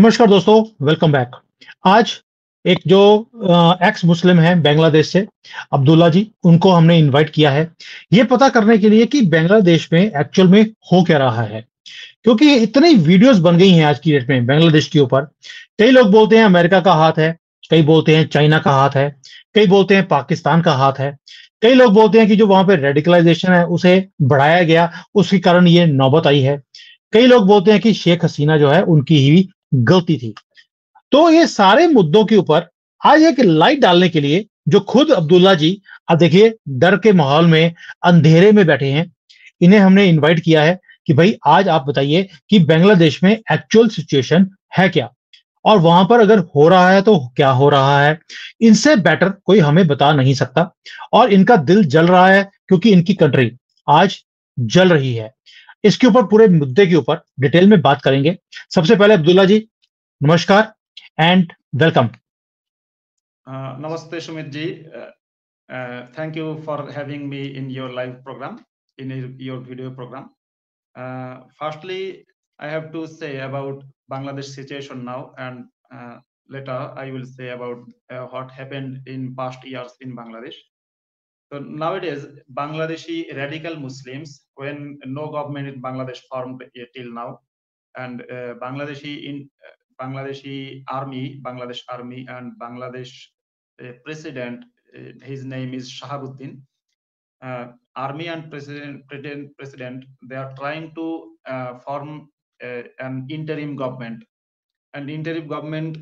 नमस्कार दोस्तों, welcome back. आज एक जो एक्स मुस्लिम हैं बांग्लादेश से, अब्दुल्ला जी, उनको हमने इनवाइट किया है ये पता करने के लिए कि बांग्लादेश में एक्चुअल में हो क्या रहा है। क्योंकि इतनी वीडियोस बन गई हैं आज की डेट में बांग्लादेश के ऊपर। कई लोग बोलते हैं अमेरिका का हाथ है, कई बोलते हैं चाइना का हाथ है, कई बोलते हैं पाकिस्तान का हाथ है, कई लोग बोलते हैं कि जो वहां पे रेडिकलाइजेशन है उसे बढ़ाया गया, उसके कारण ये नौबत आई है। कई लोग बोलते हैं कि शेख हसीना जो है उनकी ही गलती थी। तो ये सारे मुद्दों के ऊपर आज एक लाइट डालने के लिए जो खुद अब्दुल्ला जी, अब देखिए, डर के माहौल में अंधेरे में बैठे हैं, इन्हें हमने इनवाइट किया है कि भाई आज आप बताइए कि बांग्लादेश में एक्चुअल सिचुएशन है क्या, और वहां पर अगर हो रहा है तो क्या हो रहा है। इनसे बेटर कोई हमें बता नहीं सकता, और इनका दिल जल रहा है क्योंकि इनकी कंट्री आज जल रही है। इसके ऊपर, पूरे मुद्दे के ऊपर डिटेल में बात करेंगे। सबसे पहले अब्दुल्ला जी, नमस्कार and welcome. Namaste, Sumit ji. Thank you for having me in your live program, in your video program. Firstly, I have to say about Bangladesh situation now, and later I will say about what happened in past years in Bangladesh. So nowadays, Bangladeshi radical Muslims, when no government in Bangladesh formed till now, and Bangladeshi army, Bangladesh army, and Bangladesh president, his name is Shahabuddin. Army and president, they are trying to form an interim government. And interim government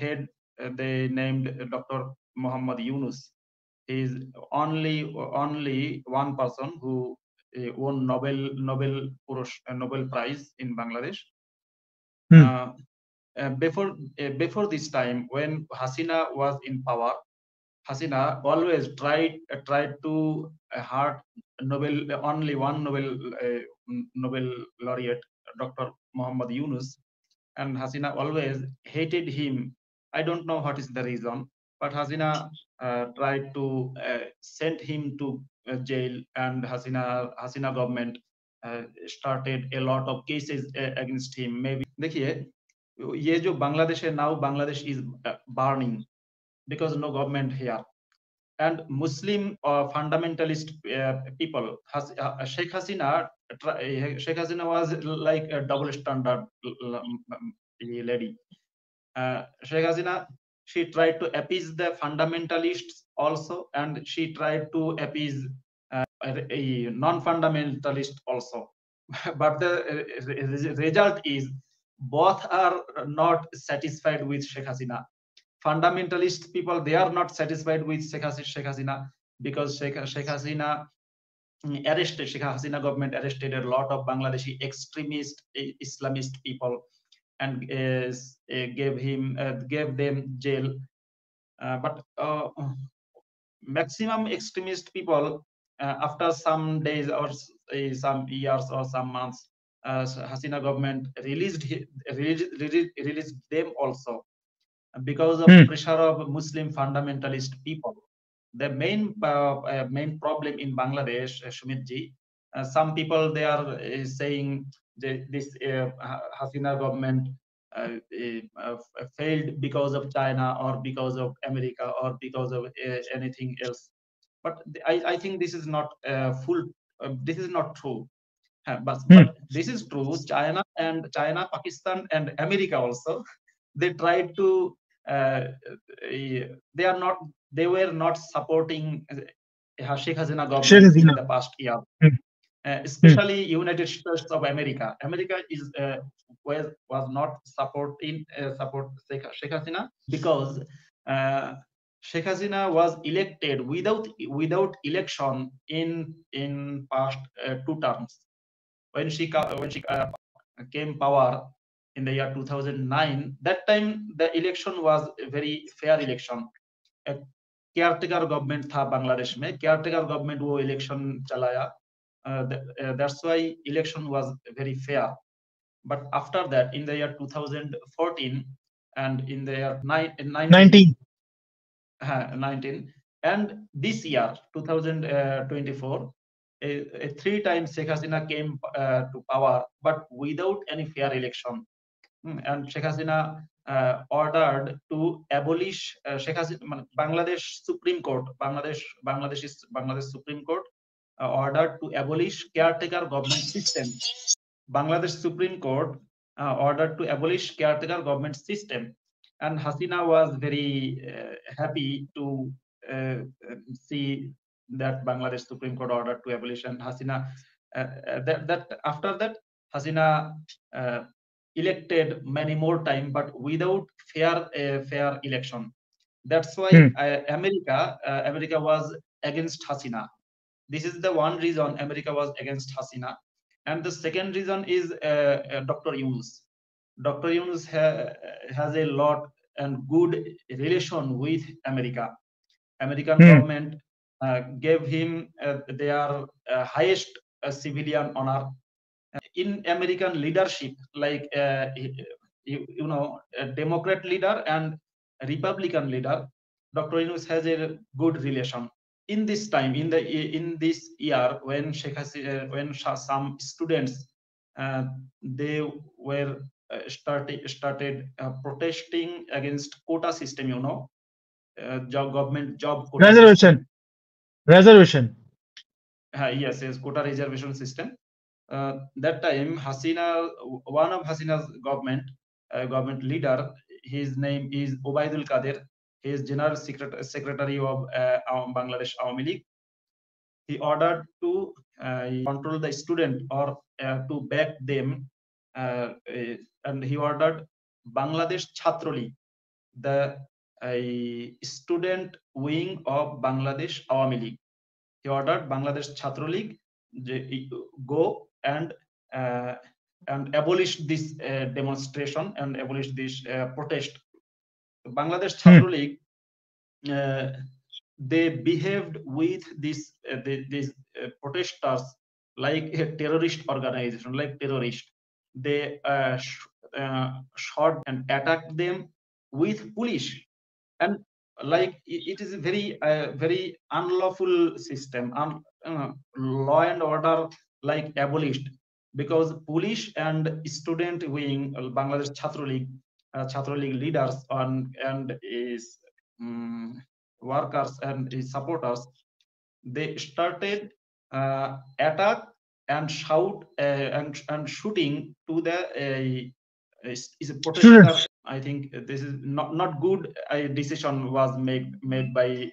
head, they named Dr. Muhammad Yunus. He is only one person who won Nobel Prize in Bangladesh. Before this time, when Hasina was in power, Hasina always tried to hurt only one Nobel laureate, Dr. Muhammad Yunus, and Hasina always hated him. I don't know what is the reason, but Hasina tried to send him to jail, and Hasina government started a lot of cases against him. Maybe देखिए, ये जो बांग्लादेश है, now Bangladesh is burning because no government here, and Muslim fundamentalist people. Sheikh Hasina was like a double standard lady. Sheikh Hasina, she tried to appease the fundamentalists also, and she tried to appease a non-fundamentalist also. But the result is both are not satisfied with Sheikh Hasina. Fundamentalist people, they are not satisfied with Sheikh Hasina, because Sheikh Hasina Sheikh Hasina government arrested a lot of Bangladeshi extremist Islamist people, and gave them jail. But maximum extremist people, after some days or some years or some months, Hasina government released them also, because of pressure of Muslim fundamentalist people. The main problem in Bangladesh, Shumit ji, some people, they are saying this Hasina government failed because of China, or because of America, or because of anything else. But I think this is not this is not true. But this is true. China, Pakistan, and America also, they tried to they were not supporting Sheikh Hasina government in the past year. Especially United States of America. America was not supporting Sheikh Hasina, because Sheikh Hasina was elected without election in past 2 terms. When she came power in the year 2009, that time the election was a very fair election. Caretaker government था बांग्लादेश में, caretaker government वो election चलाया. That's why election was very fair. But after that, in the year 2014 and in the year 19, and this year 2024, three times Sheikh Hasina came to power, but without any fair election. And Sheikh Hasina ordered to abolish Bangladesh Supreme Court, Bangladesh Supreme Court ordered to abolish caretaker government system. Bangladesh Supreme Court ordered to abolish caretaker government system, and Hasina was very happy to see that Bangladesh Supreme Court ordered to abolish, and Hasina that after that Hasina elected many more time, but without fair election. That's why America was against Hasina. This is the one reason America was against Hasina. And the second reason is Dr. Yunus. Dr. Yunus has a lot and good relation with America. American government gave him their highest civilian honor. In American leadership, like a Democrat leader and a Republican leader, Dr. Yunus has a good relation. In this time, in this year, when when some students they were started protesting against quota system, government job quota reservation. Yes, quota reservation system. That time, one of Hasina's government leader, his name is Obaidul Kader. He is General Secretary of Bangladesh Awami League. He ordered to control the student or to back them, and he ordered Bangladesh Chhatra League, the student wing of Bangladesh Awami League. He ordered Bangladesh Chhatra League go and abolish this demonstration and abolish this protest. Bangladesh Chhatra League, they behaved with these protesters like a terrorist organization, like terrorist. They shot and attacked them with police, and like it is a very unlawful system. Law and order like abolished, because police and student wing Bangladesh Chhatra League leaders and his workers and his supporters, they started attack and shout and shooting to the is a protester. I think this is not good. A decision was made by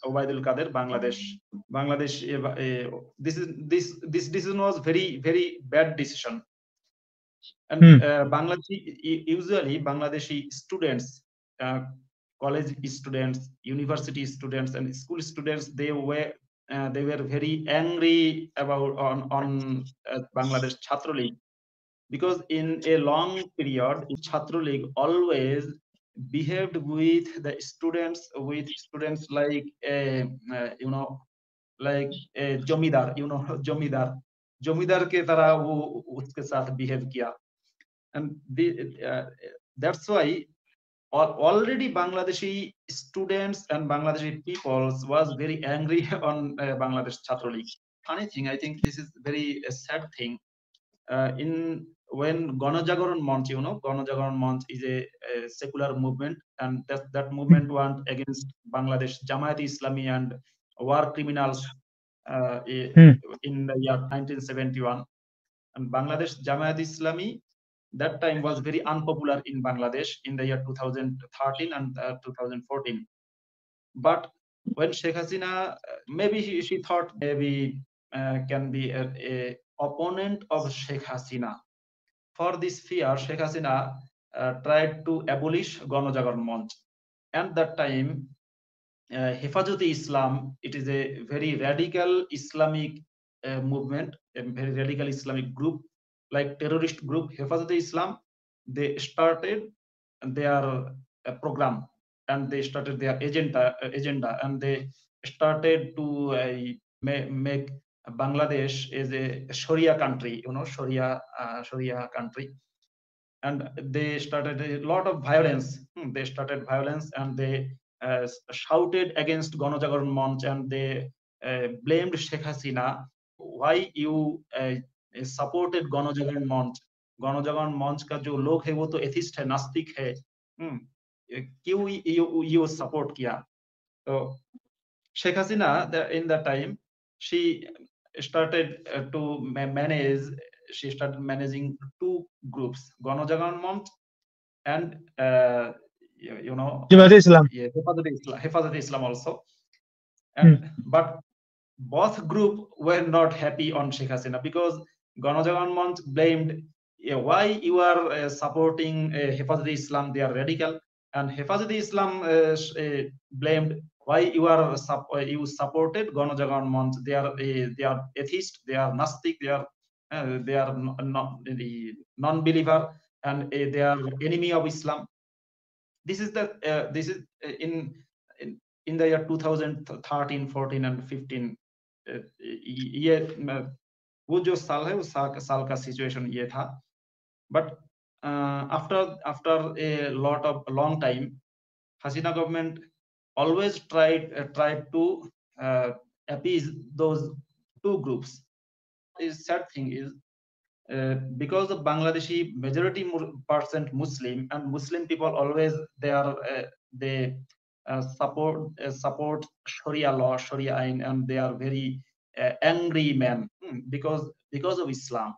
Obaidul Kader, Bangladesh. This decision was very bad decision. And Bangladeshi students, college students, university students, and school students, they were very angry about on Bangladesh Chhatra League, because in a long period, Chhatra League always behaved with the students like like a jomidar, jomidar ke tarah wo uske saath behave kiya. And that's why already Bangladeshi students and Bangladeshi peoples was very angry on Bangladesh Chhatra League. Funny thing, I think this is very sad thing. When Ganajagaran Manch, Ganajagaran Manch is a secular movement, and that movement went against Bangladesh Jamaat Islami and war criminals in the year 1971. And Bangladesh Jamaat Islami that time was very unpopular in Bangladesh in the year 2013 and 2014. But when Sheikh Hasina, maybe she thought maybe can be a opponent of Sheikh Hasina. For this fear, Sheikh Hasina tried to abolish Ganajagaran Manch. At that time, Hefazat-e Islam, it is a very radical Islamic movement, a very radical Islamic group, like terrorist group. Hefazat-e Islam, they started their program, and they started their agenda, and they started to make Bangladesh is a Sharia country, Sharia country. And they started a lot of violence. They started violence, and they shouted against Ganajagaran Manch, and they blamed Sheikh Hasina. Why you supported Ganajagaran Manch? गणजागरण मंच का जो लोग है वो तो atheist है, नास्तिक है, क्यों ये सपोर्ट किया? तो Sheikh Hasina, in that time, she started to manage. She started managing two groups, Ganojagaran Month and Jamaat Islam. yeah, Hifazat Islam also. And but both group were not happy on Sheikh Hasina because Ganojagaran Month blamed, why you are supporting Hifazat Islam, they are radical, and Hifazat Islam blamed why you are you supported Ganojagaran Month, they are atheist, they are Gnostic, they are not the non-believer, and they are enemy of Islam. This is in the year 2013, 14 and 15, ये वो जो साल है उस साल का situation ये था. But after a long time, Hasina government always tried to appease those two groups. Is sad thing is because the Bangladeshi majority percent Muslim, and Muslim people always they support Sharia law, Sharia Ain, and they are very angry men because of Islam.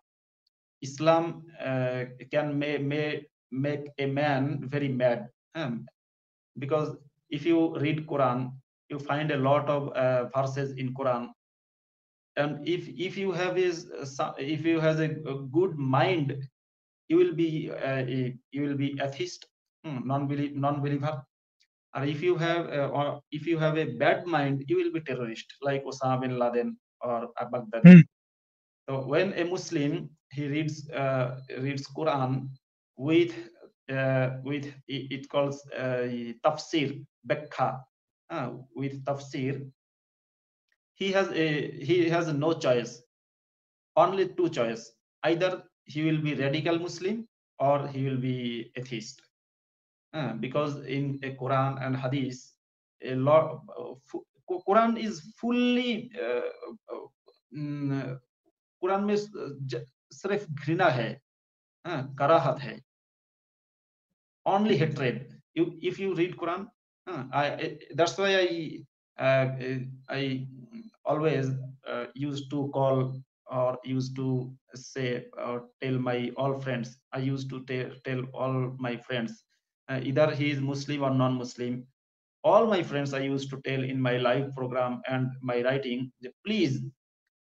Islam can make a man very mad, because if you read Quran, you find a lot of verses in Quran, and if you have a good mind, you will be atheist, non-believer. Or if you have a bad mind, you will be terrorist like Osama bin Laden or Baghdadi. So when a Muslim he reads Quran with it calls tafsir, Bekha, with tafsir, he has no choice, only two choice: either he will be radical Muslim or he will be atheist. Because in a Quran and Hadith, a lot Quran is fully Quran में सिर्फ घृणा है, कराहत है, only hatred. If you read Quran, that's why I always used to call or used to say or tell my all friends. I used to tell all my friends, either he is Muslim or non-Muslim. All my friends I used to tell in my live program and my writing, please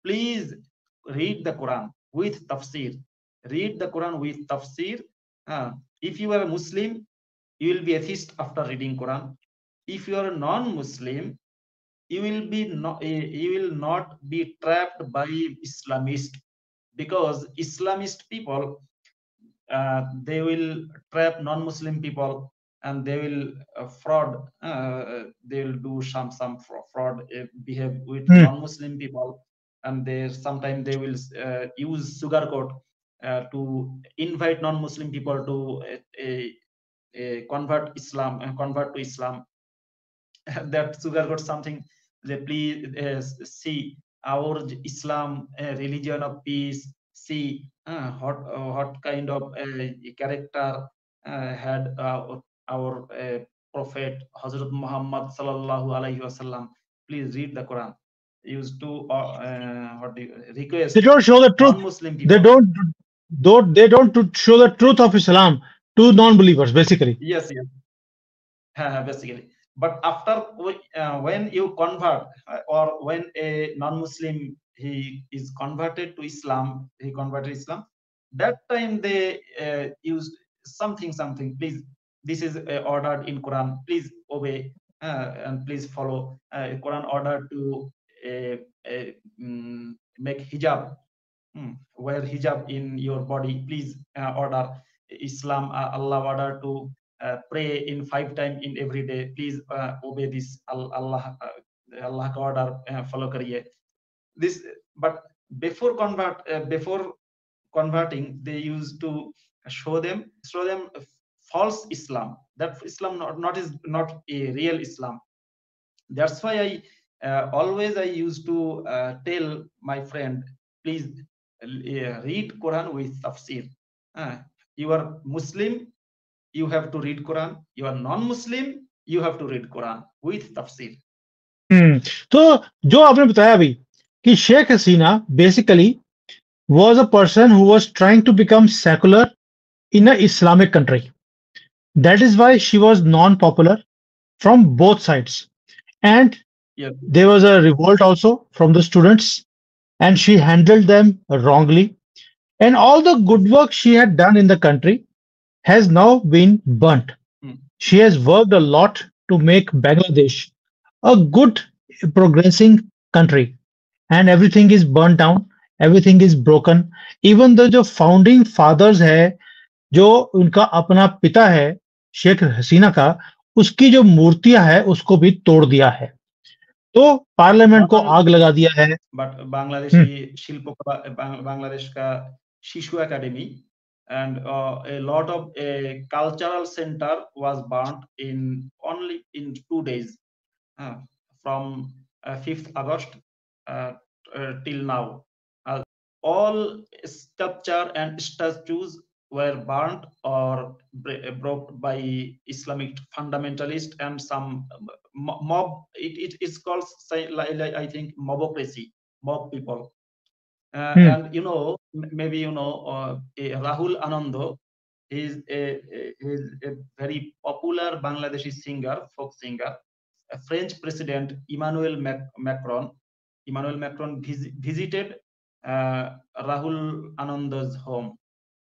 read the Quran with tafsir. Read the Quran with tafsir. If you are a Muslim, you will be atheist after reading Quran. If you are a non-Muslim, you will not be trapped by Islamist, because Islamist people they will trap non-Muslim people, and they will fraud. They will do some fraud behave with non-Muslim people, and sometimes they will use sugarcoat to invite non-Muslim people to convert to Islam. That sugarcoat something. They please see our Islam religion of peace. See what kind of character had our Prophet Hazrat Muhammad sallallahu alaihi wasallam. Please read the Quran. Used to what do you request? They don't show the truth. Non-Muslim people. They don't show the truth of Islam to non-believers, basically. Yes. Basically. But after when you convert, or when a non-Muslim he is converted to Islam, that time they used something. Please, this is ordered in Quran. Please obey and please follow. Quran order to make hijab, wear hijab in your body. Please order. Islam Allah order to pray in 5 times in every day. Please obey this Allah ka order follow kariye. This, but before converting, they used to show them false Islam. That Islam not a real Islam. That's why I used to tell my friend, please read Quran with tafsir. Uh, you are Muslim, you have to read Quran. You are non-Muslim, you have to read Quran with tafsir. हम्म, तो जो आपने बताया अभी कि Sheikh Hasina basically was a person who was trying to become secular in an Islamic country. That is why she was non-popular from both sides. And Yes. there was a revolt also from the students, and she handled them wrongly. And all the good work she had done in the country has now been burnt. Hmm. She has worked a lot to make Bangladesh a good progressing country, and everything is burnt down, everything is broken. Even the जो founding fathers है, जो उनका अपना पिता है शेख हसीना का, उसकी जो मूर्तियां है उसको भी तोड़ दिया है, तो पार्लियामेंट Not को only आग लगा दिया है। but hmm, Bangladeshi Shilpokala, Bangladesh ka Shishu Academy, and a lot of a cultural center was burnt in only in 2 days, uh, from 5th August uh, till now. Uh, all sculpture and statues were burnt or broke by Islamic fundamentalists and some mob. It is called, I think, mobocracy, mob people. Hmm, And maybe Rahul Anando is a very popular Bangladeshi singer, folk singer. A French President Macron. Emmanuel Macron visited Rahul Anando's home.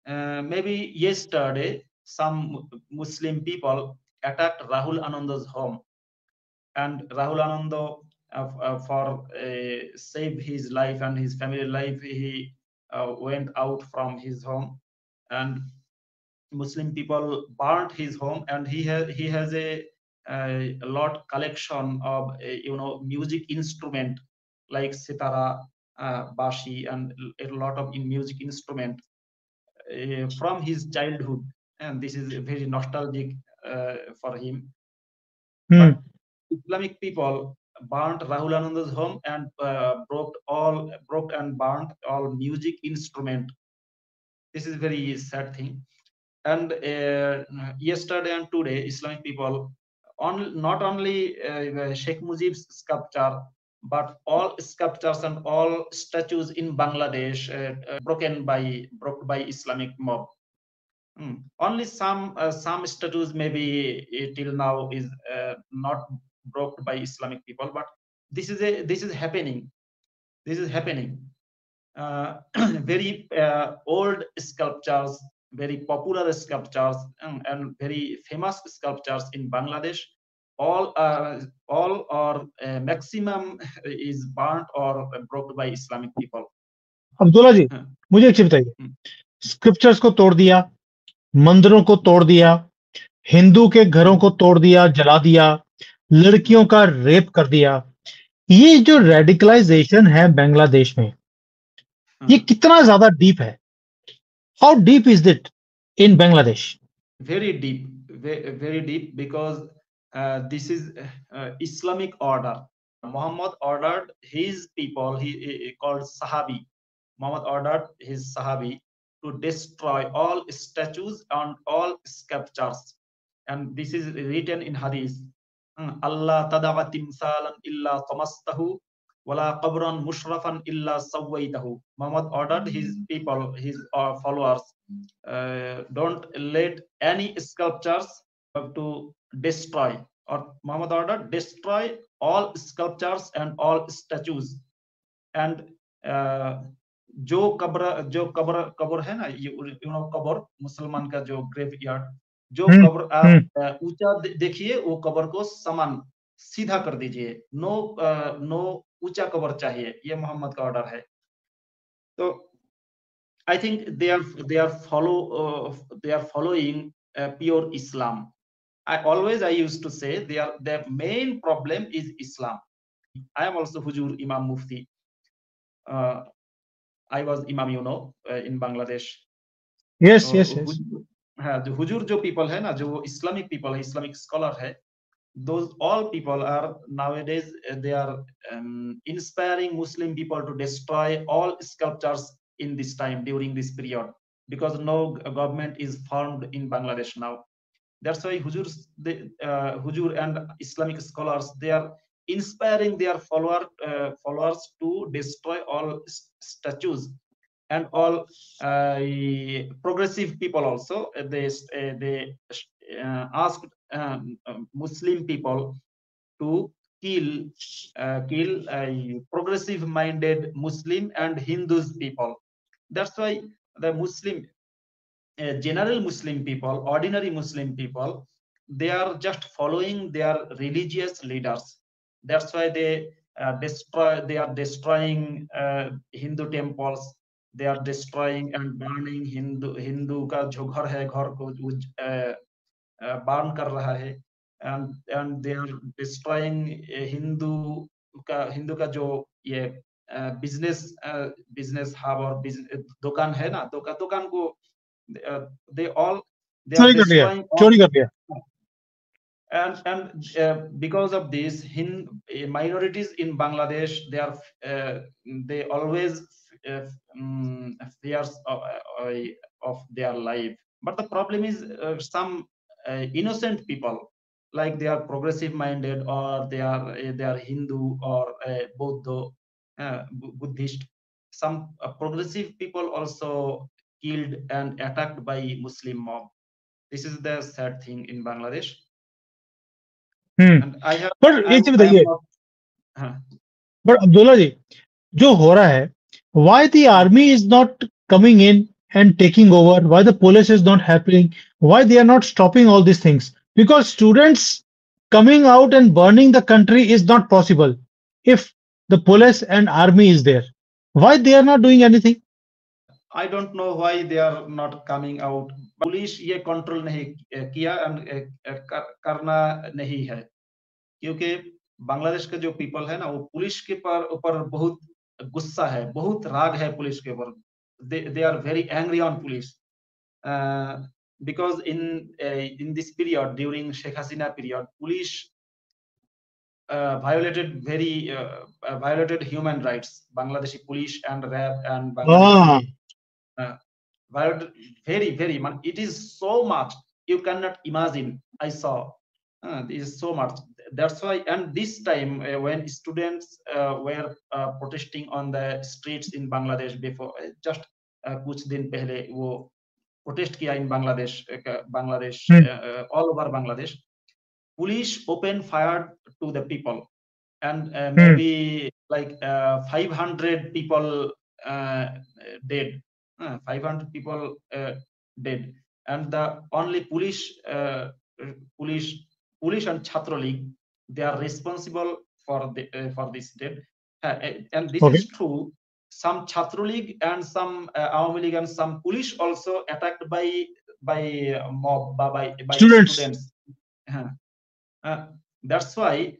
Maybe yesterday, some Muslim people attacked Rahul Anando's home, and Rahul Anando, for save his life and his family life, he went out from his home, and Muslim people burnt his home, and he has a lot collection of music instrument like sitara, bashi, and a lot of music instrument from his childhood, and this is very nostalgic for him. Hmm, But Islamic people burnt Rahul Ananda's home and broke and burnt all music instrument. This is very sad thing. And yesterday and today, Islamic people, not only Sheikh Mujib's sculpture, but all sculptures and all statues in Bangladesh broke by Islamic mob. Only some statues maybe till now is not broke by Islamic people, but this is happening. This is happening. Very old sculptures, very popular sculptures, and very famous sculptures in Bangladesh. All or maximum is burnt or broke by Islamic people. Abdullah जी, मुझे एक चीज बताइए, Hmm. Scriptures को तोड़ दिया, मंदिरों को तोड़ दिया, हिंदू के घरों को तोड़ दिया, जला दिया, लड़कियों का रेप कर दिया, ये जो रेडिकलाइजेशन है बांग्लादेश में, ये कितना ज्यादा डीप है? How deep is it in Bangladesh? Very deep, very deep, because this is Islamic order. Muhammad ordered his people, he called Sahabi. Muhammad ordered his Sahabi to destroy all statues and all sculptures. And this is written in Hadith. Allah tada'a timsalan illa tamastahu wala qabran mushrafan illa sawwaitahu. Muhammad ordered his people, his followers, don't let any sculptures to destroy, or Muhammad ordered destroy all sculptures and all statues. And जो कब्र है ना, कब्र मुसलमान का जो grave yard, जो हम्म, कब्र आप हम्म, ऊंचा देखिए, वो कब्र को समान सीधा कर दीजिए। नो ऊंचा कब्र चाहिए, ये मोहम्मद का ऑर्डर है। तो I think they are following pure Islam. I used to say their main problem is Islam. I am also Hujur Imam Mufti. Uh, I was Imam, in Bangladesh. Yes तो yes yes, हाँ, जो हुजूर जो people है ना, जो Islamic people है, Islamic scholar है, those all people are nowadays they are inspiring Muslim people to destroy all sculptures in this time during this period. because no government is formed in Bangladesh now. That's why Hujur and Islamic scholars, they are inspiring their followers to destroy all statues and all progressive people also. They asked Muslim people to kill progressive minded Muslim and Hindus people. That's why the general Muslim people, ordinary Muslim people, they are just following their religious leaders. That's why they are destroying Hindu temples. They are destroying and burning Hindu का जो घर है घर को burn कर रहा है, and they are destroying Hindu का जो ये business hub और दुकान है ना, दुकान को they are चोरी कर लिया, destroying all, चोरी कर लिया. and because of this, minorities in Bangladesh, they always fears of their life. But the problem is some innocent people, like they are progressive minded, or they are Hindu or Buddhist. Some progressive people also killed and attacked by Muslim mob. This is the sad thing in Bangladesh. And I have, पर एक चीज I am बताइए, not. पर अब्दुल्ला जी, जो हो रहा है, why the army is not coming in and taking over, why the police is not happening, why they are not stopping all these things? Because students coming out and burning the country is not possible if the police and army is there. Why they are not doing anything? I don't know why they are not coming out. Police ये control नहीं किया and करना नहीं है, क्योंकि बांग्लादेश का जो people है ना, वो पुलिस के ऊपर बहुत गुस्सा है, बहुत राग है पुलिस के ऊपर. They are very angry on police because in this period, during Sheikh Hasina period, police violated human rights. Bangladeshi police and RAB and Bangladeshi violated very much. It is so much you cannot imagine. I saw this is so much. That's why, and this time when students were protesting on the streets in Bangladesh before just कुछ दिन पहले वो protest किया in Bangladesh all over Bangladesh, police opened fire to the people, and maybe like 500 people dead. 500 people dead, and the only police and Chhatra League, they are responsible for this death. And this is true. Some Chhatra League and some Awami League and some police also attacked by mob, by students. That's why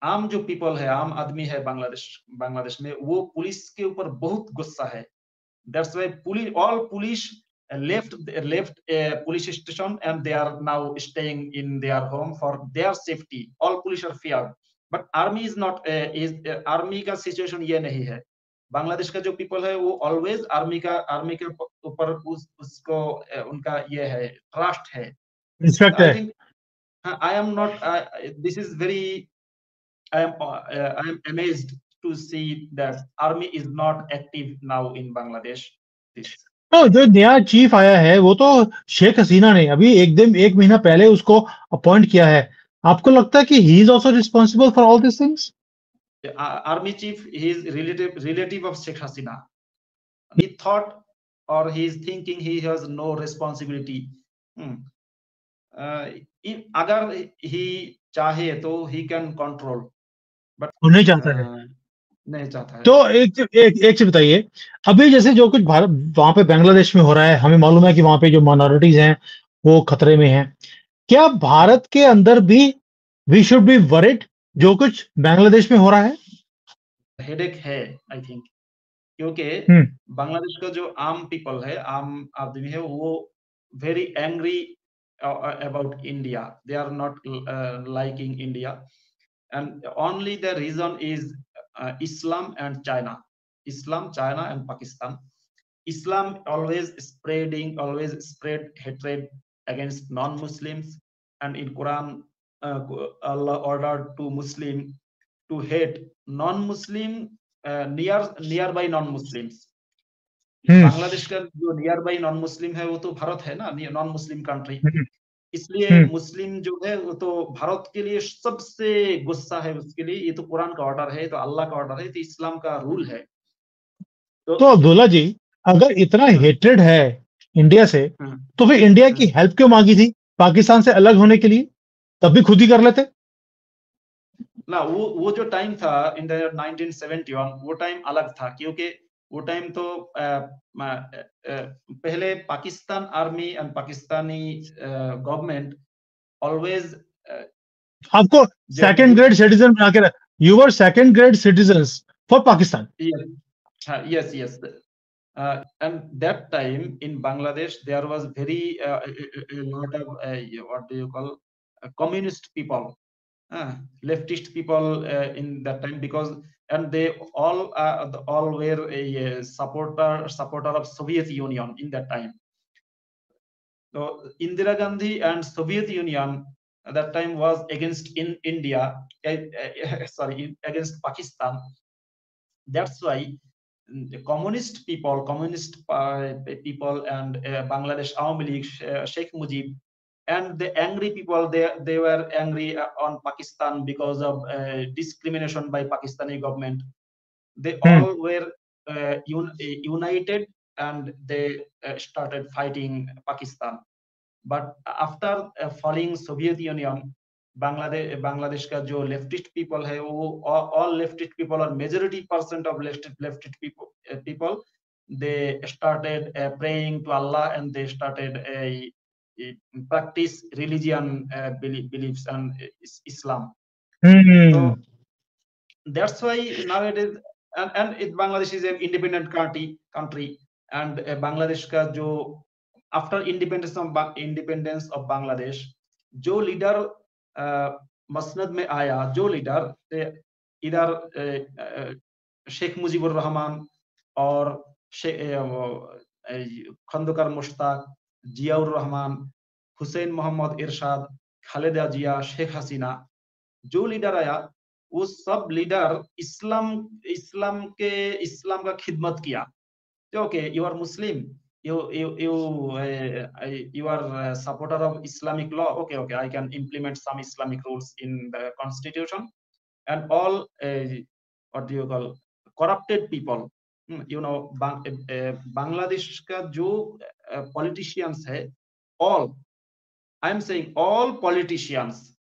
आम जो people है, आम आदमी है बांग्लादेश में, वो police के ऊपर बहुत गुस्सा है. That's why all police left a police station and they are now staying in their home for their safety. All police are feared, but army is not. Army का situation ये नहीं है. बांग्लादेश का जो पीपल है वो always army के ऊपर उसको उनका ये है, trust है. Respect I है. think I am not. This is very. I am amazed to see that army is not active now in Bangladesh. तो जो नया चीफ आया है वो तो शेख हसीना ने अभी एक महीना पहले उसको अपॉइंट किया है. आपको लगता है कि he is also responsible for all this things? Army chief, he is relative of Sheikh Hasina. He thought or he is thinking he has no responsibility. अगर he चाहे तो he can control, but नहीं चाहता है. नहीं चाहता है. तो एक चीज बताइए, अभी जैसे जो कुछ भारत वहां पे बांग्लादेश में हो रहा है, हमें मालूम है कि वहां पे जो माइनॉरिटीज हैं वो खतरे में हैं. क्या भारत के अंदर भी वी शुड बी वरिड जो कुछ बांग्लादेश में हो रहा है? हेडेक है आई थिंक, क्योंकि बांग्लादेश का जो आम पीपल है, आम आदमी है, वो very angry about India. They are not liking India, and only the reason is Islam and China. Islam, China and Pakistan. Islam always spread hatred against non-Muslims, and in Quran, Allah ordered to Muslim to hate non-Muslim, nearby non-Muslims. हम्म बांग्लादेश का जो near by non Muslim है वो तो भारत है ना, non Muslim country, हम्म इसलिए हम्म। मुस्लिम जो है वो तो भारत के लिए सबसे गुस्सा है उसके लिए। ये तो कुरान का ऑर्डर है, तो अल्लाह का ऑर्डर है, तो इस्लाम का रूल है। तो तो अब्दुल्ला जी, अगर इतना हम्म, हेट्रेड है इंडिया से, हम्म, तो फिर इंडिया की हम्म। हेल्प क्यों मांगी थी पाकिस्तान से अलग होने के लिए? तब भी खुद ही कर लेते। ना वो जो टाइम था इन द 1971, वो टाइम अलग था, क्योंकि वो टाइम तो पहले Pakistan army and Pakistani government always आपको जब सेकंड ग्रेड सिटीजन बना के रख, you were second grade citizen for Pakistan. yes, yes. And that time in Bangladesh, there was very a lot of what do you call communist people, leftist people in that time, because and they all were a supporter of Soviet Union in that time. So Indira Gandhi and Soviet Union at that time was against in India, sorry, against Pakistan. That's why the communist people and Bangladesh Awami League, Sheikh Mujib, and the angry people, they were angry on Pakistan because of discrimination by Pakistani government. They hmm all were united, and they started fighting Pakistan. But after falling Soviet Union, Bangladesh का जो leftist people है वो all leftist people और majority percent of leftist people they started praying to Allah, and they started practice religion beliefs and Islam. Hmm So that's why nowadays, and Bangladesh is an independent country, and Bangladesh का जो after independence of Bangladesh, जो leader मसनद में आया, जो leader इधर शेख मुजीबुर रहमान और खंदकार मुश्ताक, जियाउर रहमान, हुसैन मोहम्मद इरशाद, खालेदा जिया, शेख हसीना, जो leader आया वो सब लीडर इस्लाम का खिदमत किया। Okay, you are Muslim, you are a supporter of Islamic law. Okay, I can implement some Islamic rules in the constitution, and all what do you call corrupted people, Bangladesh का जो politicians है, all, I am saying all politicians,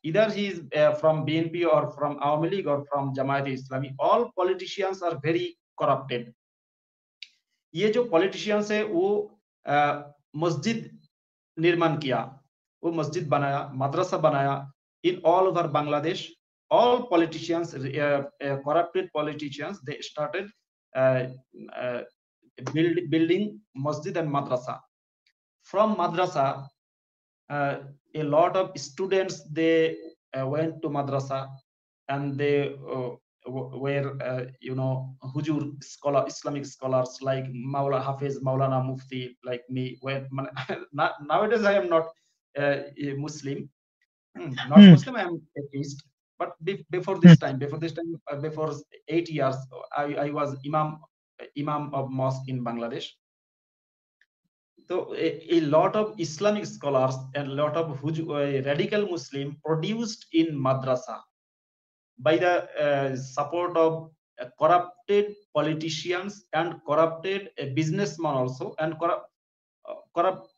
either he is from BNP or from Awami League or from Jamaat Islami, all politicians are very corrupted. ये जो politicians है वो मस्जिद निर्माण किया, वो मस्जिद बनाया, मदरसा बनाया in all over Bangladesh. all politicians, corrupted politicians, they started building masjid and madrasa. From madrasa, a lot of students, they went to madrasa, and they were hujur Islamic scholars like Hafiz, Maulana, Mufti, like me. When nowadays I am not a Muslim, not hmm Muslim, I am atheist. But before this time, before 8 years, I was imam of mosque in Bangladesh. So a lot of Islamic scholars and a lot of radical Muslim produced in madrasa by the support of corrupted politicians and corrupted businessmen also, and corrupt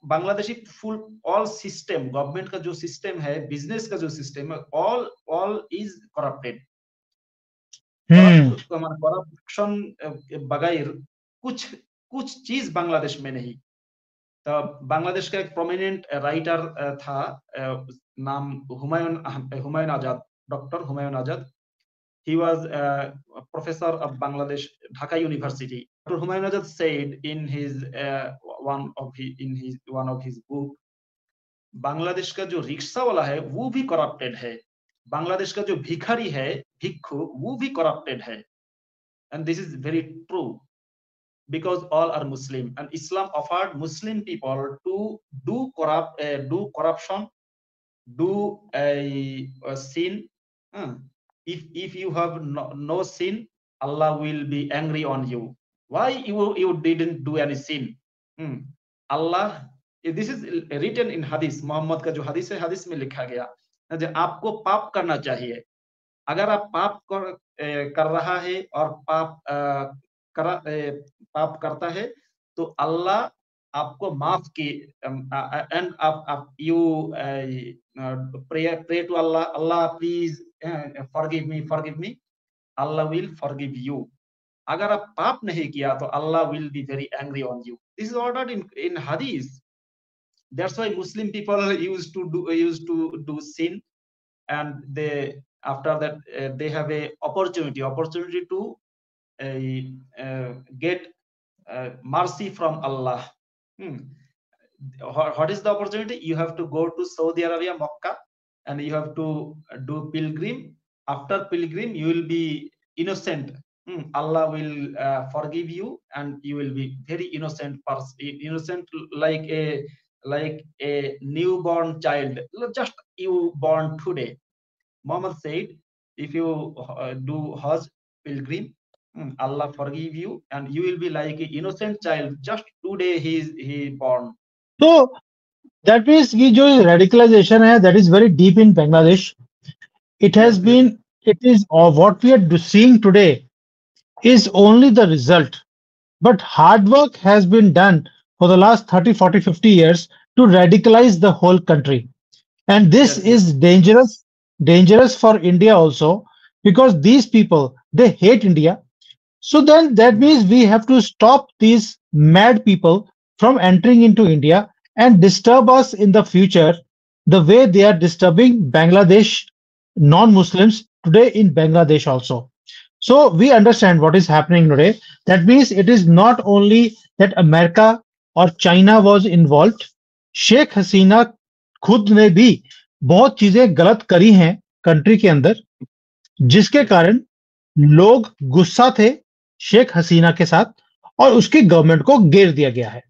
Bangladeshi full all system, government का जो system है, business का जो system है, all is corrupted. Corruption बगैर कुछ कुछ चीज बांग्लादेश में नहीं। तो बांग्लादेश का एक प्रोमिनेंट राइटर था, नाम Humayun Azad, doctor Humayun Azad. He was a professor of Bangladesh Dhaka University. Dr. Humayun Ajad said in his one of his book, Bangladesh का जो रिक्शा वाला है वो भी करप्टेड है, बांग्लादेश का जो भिखारी है, भिक्षु, वो भी करप्टेड है। And this is very true. because all are Muslim, and Islam offered Muslim people to do corruption, do a sin. Uh, if you have no sin, Allah will be angry on you. Why you didn't do any sin? Allah, this is written in hadith, Muhammad का जो हदीस है, हदीस में लिखा गया जो आपको पाप करना चाहिए, अगर आप पाप कर रहा है और पाप करता है तो अल्लाह आपको माफ की एंड आप you pray to Allah, Allah please forgive me, Allah will forgive you. अगर आप पाप नहीं किया तो Allah will be very angry on you. This is ordered in हदीस। That's why Muslim people used to do sin, and they after that they have a opportunity to get mercy from Allah. What is the opportunity? You have to go to Saudi Arabia, Makkah, and you have to do pilgrim. After pilgrim you will be innocent. Allah will forgive you and you will be very innocent person, innocent like a newborn child, just you born today. Muhammad said, if you do Hajj pilgrim, Allah forgive you and you will be like an innocent child, just today he born. So that means ये जो radicalization है, that is very deep in Bangladesh. It has Yes, yes. been, it is, or what we are seeing today is only the result. But hard work has been done for the last 30, 40, 50 years to radicalize the whole country. And this Yes, yes. is dangerous for India also, because these people, they hate India. So then that means we have to stop these mad people from entering into India and disturb us in the future the way they are disturbing Bangladesh non-Muslims today in Bangladesh also. So we understand what is happening today. That means it is not only that America or China was involved. Sheikh Hasina खुद ने भी बहुत चीजें गलत करी हैं country के अंदर, जिसके कारण लोग गुस्सा थे शेख हसीना के साथ और उसकी गवर्नमेंट को घेर दिया गया है।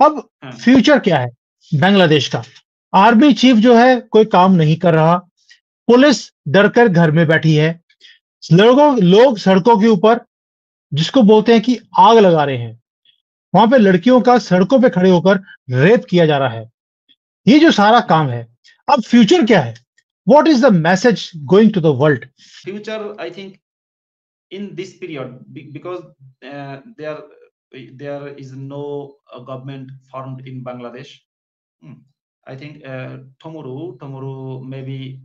अब फ्यूचर क्या है बांग्लादेश का? आर्मी चीफ जो है कोई काम नहीं कर रहा, पुलिस डरकर घर में बैठी है, लोग सड़कों के ऊपर जिसको बोलते हैं कि आग लगा रहे हैं, वहां पे लड़कियों का सड़कों पे खड़े होकर रेप किया जा रहा है। ये जो सारा काम है, अब फ्यूचर क्या है? What is the message going to the world? Future, I think, in this period, because there is no government formed in Bangladesh. I think tomorrow maybe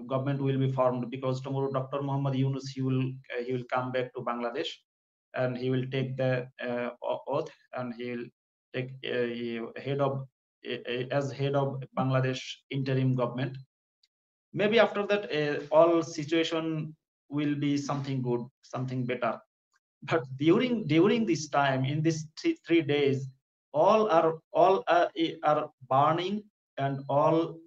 government will be formed, because tomorrow Dr. Muhammad Yunus he will come back to Bangladesh and he will take the oath and he will take as head of Bangladesh interim government. Maybe after that all situation will be something good, something better. But during this time, in these 3 days, all are burning, and all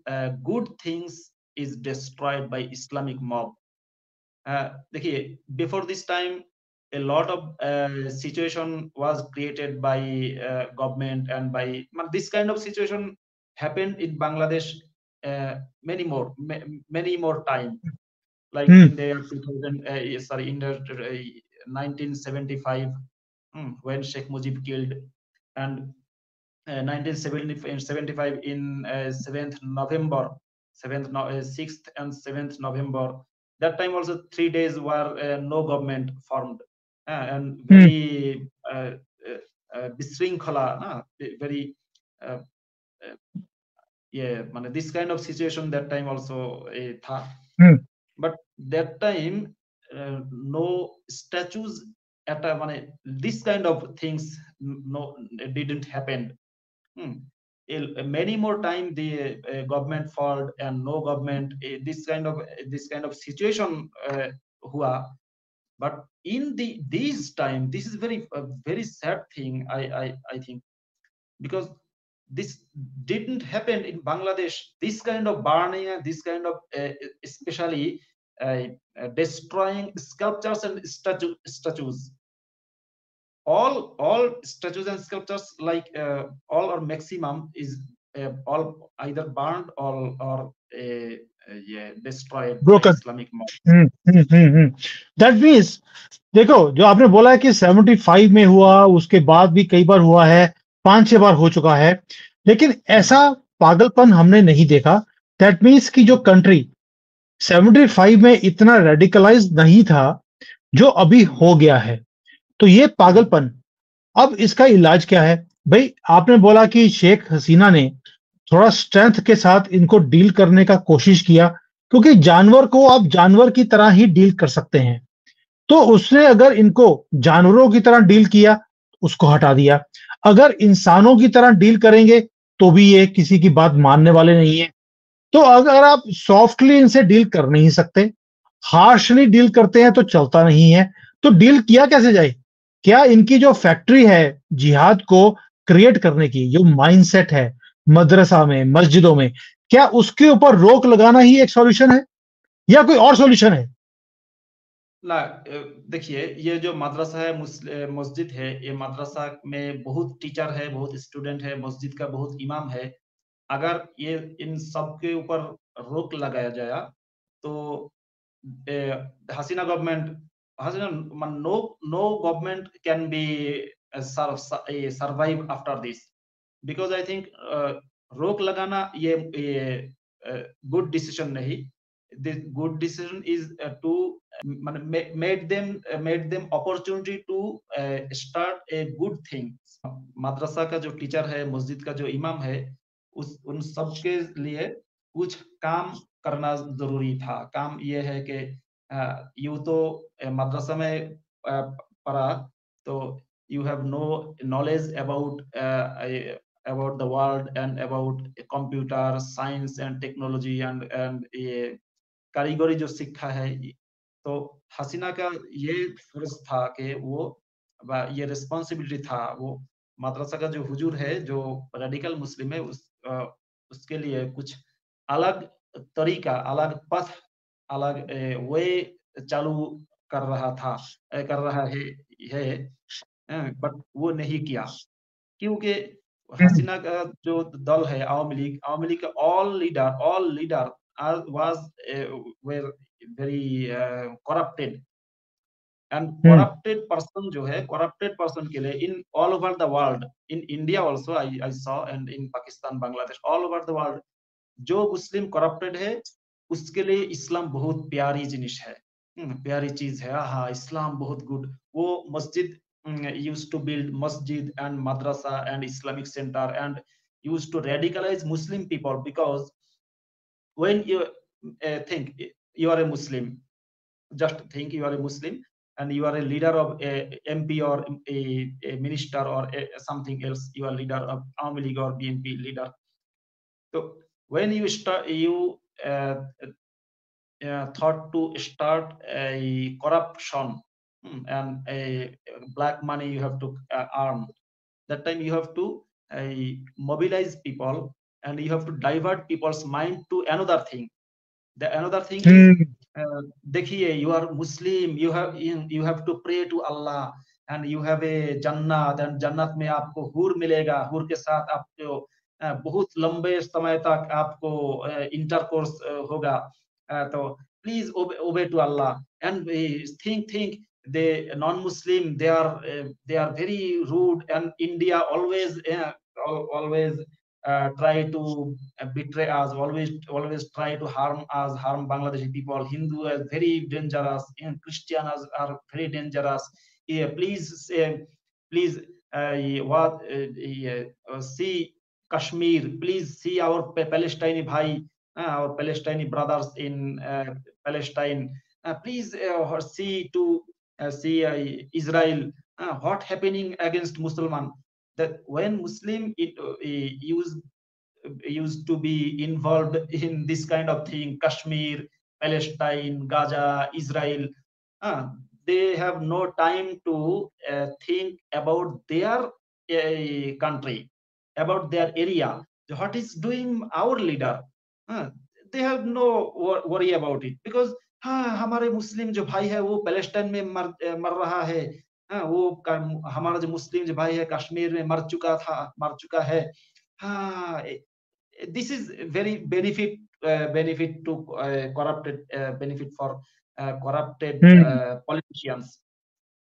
good things is destroyed by Islamic mob. देखिए, before this time a lot of situation was created by government and by this kind of situation happened in Bangladesh many more time, like in the year 2000 in the 1975 when Sheikh Mujib killed, and 1975 in 7th November, 6th and 7th November. That time also 3 days were no government formed and very বিশৃঙ্খলা na, very yeah, this kind of situation that time also tha. But that time no statues at this kind of things no didn't happen. Many more time the government failed and no government this kind of situation hua. But in this time, this is very sad thing, I think, because this didn't happen in Bangladesh. This kind of burning, this kind of especially destroying sculptures and statues. all statues and sculptures, like all or maximum is all either burned or yeah, destroyed by broken. Islamic mob. That means देखो, जो आपने बोला है कि 75 में हुआ, उसके बाद भी कई बार हुआ है, 5-6 बार हो चुका है, लेकिन Hmm. ऐसा पागलपन हमने नहीं देखा। दैट मीन्स कि जो कंट्री 75 में इतना रेडिकलाइज नहीं था, जो अभी Hmm. हो गया है, तो ये Hmm. पागलपन। अब इसका इलाज क्या है? भाई, आपने बोला कि शेख हसीना ने थोड़ा स्ट्रेंथ के साथ इनको डील करने का कोशिश किया, क्योंकि जानवर को आप जानवर की तरह ही डील कर सकते हैं। तो उसने अगर इनको जानवरों की तरह डील किया, उसको हटा दिया। अगर इंसानों की तरह डील करेंगे, तो भी ये किसी की बात मानने वाले नहीं है। तो अगर आप सॉफ्टली इनसे डील कर नहीं सकते, हार्शली डील करते हैं तो चलता नहीं है। तो डील किया कैसे जाए? क्या इनकी जो फैक्ट्री है जिहाद को क्रिएट करने की, जो माइंडसेट है मदरसा में, मस्जिदों में, क्या उसके ऊपर रोक लगाना ही एक सॉल्यूशन है, या कोई और सॉल्यूशन है? ना, देखिए, ये जो मदरसा है, मस्जिद है, ये मदरसा में बहुत टीचर है, बहुत स्टूडेंट है, मस्जिद का बहुत इमाम है। अगर ये इन सब के ऊपर रोक लगाया जाए, तो Hasina government, Hasina, no no government can be survive after this, because I think रोक लगाना ये गुड डिसीजन नहीं। the good decision is to made them opportunity to start a good thing। मदरसा का जो टीचर है, मस्जिद का जो इमाम है, उन सब के लिए कुछ काम करना जरूरी था। काम ये है कि यू तो मदरसा में पढ़ा, तो you have no knowledge about the world and about computer science and technology and ये कारीगरी जो शिक्षा है। तो हसीना का ये फर्ज था कि वो ये रिस्पॉन्सिबिलिटी था, वो मदरसा का जो हुजूर है, जो रेडिकल मुस्लिम है, उसके लिए कुछ अलग तरीका, अलग पथ, अलग वे चालू कर रहा था, कर रहा है, बट वो नहीं किया, क्योंकि हसीना का जो दल है, आवामी लीग का all leader was were very corrupted. And hmm corrupted person जो है, करप्टेड पर्सन के लिए in all over the world, in India also I saw, and in Pakistan, Bangladesh, all over the world, जो मुस्लिम करप्टेड है, उसके लिए इस्लाम बहुत प्यारी जिनिस है, प्यारी चीज है। हाँ, इस्लाम बहुत गुड। वो मस्जिद used to build masjid and madrasa and Islamic center and used to radicalize Muslim people, because when you think you are a Muslim, just think you are a Muslim and you are a leader of a MP or a minister or something else, you are leader of Army League or BNP leader. So when you start, you thought to start a corruption, and a black money you have to earn. That time you have to mobilize people, and you have to divert people's mind to another thing. The another thing is, हम्म देखिए, you are Muslim, you have to pray to Allah and you have a जन्नत, and जन्नत में आपको हूर मिलेगा, हूर के साथ आपको बहुत लंबे समय तक आपको इंटरकोर्स होगा। तो please obey to Allah, and think the non-Muslim, they are very rude, and India always always try to betray us, always try to harm us, harm Bangladeshi people. Hindu are very dangerous, and Christians are very dangerous. Yeah, please, what see Kashmir, please see our Palestinian bhai, our Palestinian brothers in Palestine. Please see Israel, what happening against Muslim. That when Muslim used to be involved in this kind of thing, Kashmir, Palestine, Gaza, Israel, uh, they have no time to think about their country, about their area. What is doing our leader? Uh, they have no worry about it, because हाँ, हमारे मुस्लिम जो भाई है वो Palestine में मर रहा है, हाँ, वो हमारा जो मुस्लिम जो भाई है कश्मीर में मर चुका है। हाँ, this is very benefit to corrupted benefit for corrupted hmm politicians.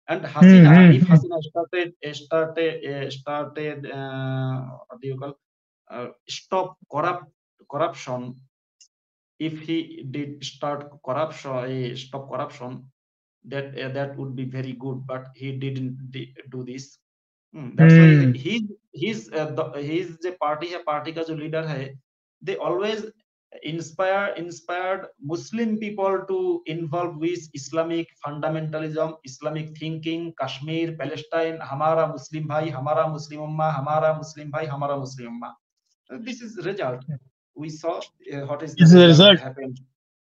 And hmm Hasina, if hmm Hasina started what do you call stop corruption, if he did stop corruption, that would be very good. But he didn't do this. That's why hmm he's the party का जो leader है, they always inspired Muslim people to involve with Islamic fundamentalism, Islamic thinking, Kashmir, Palestine, हमारा मुस्लिम भाई, हमारा मुस्लिम उम्मा, हमारा मुस्लिम भाई, हमारा मुस्लिम उम्मा. This is result. We saw what is the इस result रिजल्ट happened.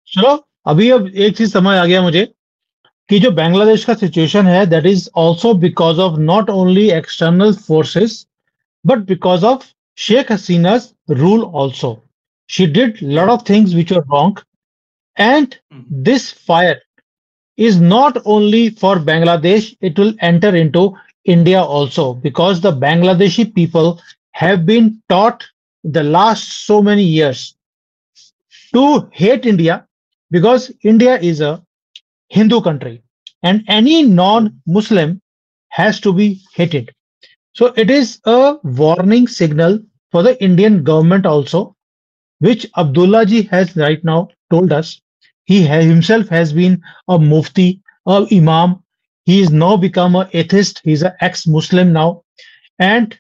चलो अभी अब एक चीज समझ आ गया मुझे कि जो बांग्लादेश का सिचुएशन है that is also because of not only external forces but because of Sheikh Hasina's rule also. She did a lot Yes. of things which were wrong, and Mhm. this fire is not only for Bangladesh, it will enter into India also because the Bangladeshi people have been taught the last so many years to hate India because India is a Hindu country and any Yes. non-Muslim has to be hated. So it is a warning signal for the Indian government also, which Abdullah ji has right now told us. Himself has been a mufti, a imam. He is now become an atheist. He's an ex-Muslim now, and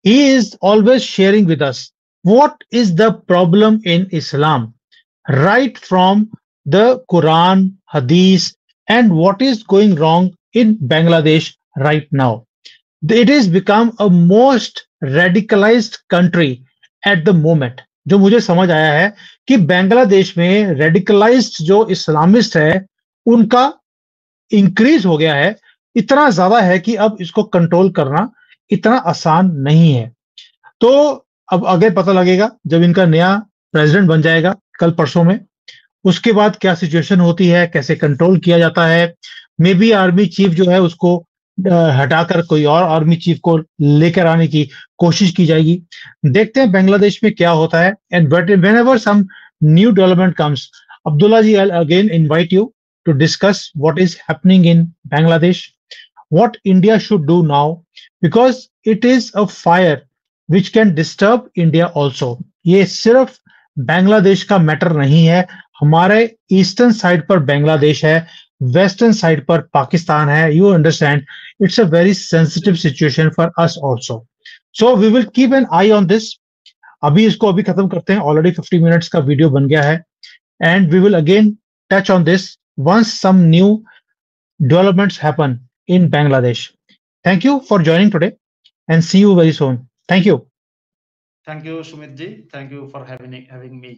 he is always sharing with us what is the problem in Islam, right from the Quran, Hadith, and what is going wrong in Bangladesh right now. It has become a most radicalized country at the moment. जो मुझे समझ आया है कि बांग्लादेश में radicalised जो Islamist है उनका इंक्रीज हो गया है, इतना ज्यादा है कि अब इसको कंट्रोल करना इतना आसान नहीं है। तो अब आगे पता लगेगा जब इनका नया प्रेसिडेंट बन जाएगा कल परसों में, उसके बाद क्या सिचुएशन होती है, कैसे कंट्रोल किया जाता है। मे बी आर्मी चीफ जो है उसको हटाकर कोई और आर्मी चीफ को लेकर आने की कोशिश की जाएगी। देखते हैं बांग्लादेश में क्या होता है। And whenever some new development comes, Abdullah ji, I'll again invite you to discuss what is happening in Bangladesh, what India should do now, because it is a fire which can disturb India also. ये सिर्फ बांग्लादेश का matter नहीं है, हमारे eastern side पर बांग्लादेश है, western side पर पाकिस्तान है। You understand, it's a very sensitive situation for us also. So we will keep an eye on this. अभी इसको अभी खत्म करते हैं, ऑलरेडी 50 मिनट्स का वीडियो बन गया है, and we will again touch on this once some new developments happen in Bangladesh. Thank you for joining today and see you very soon. Thank you. Thank you, Sumit ji. Thank you for having me.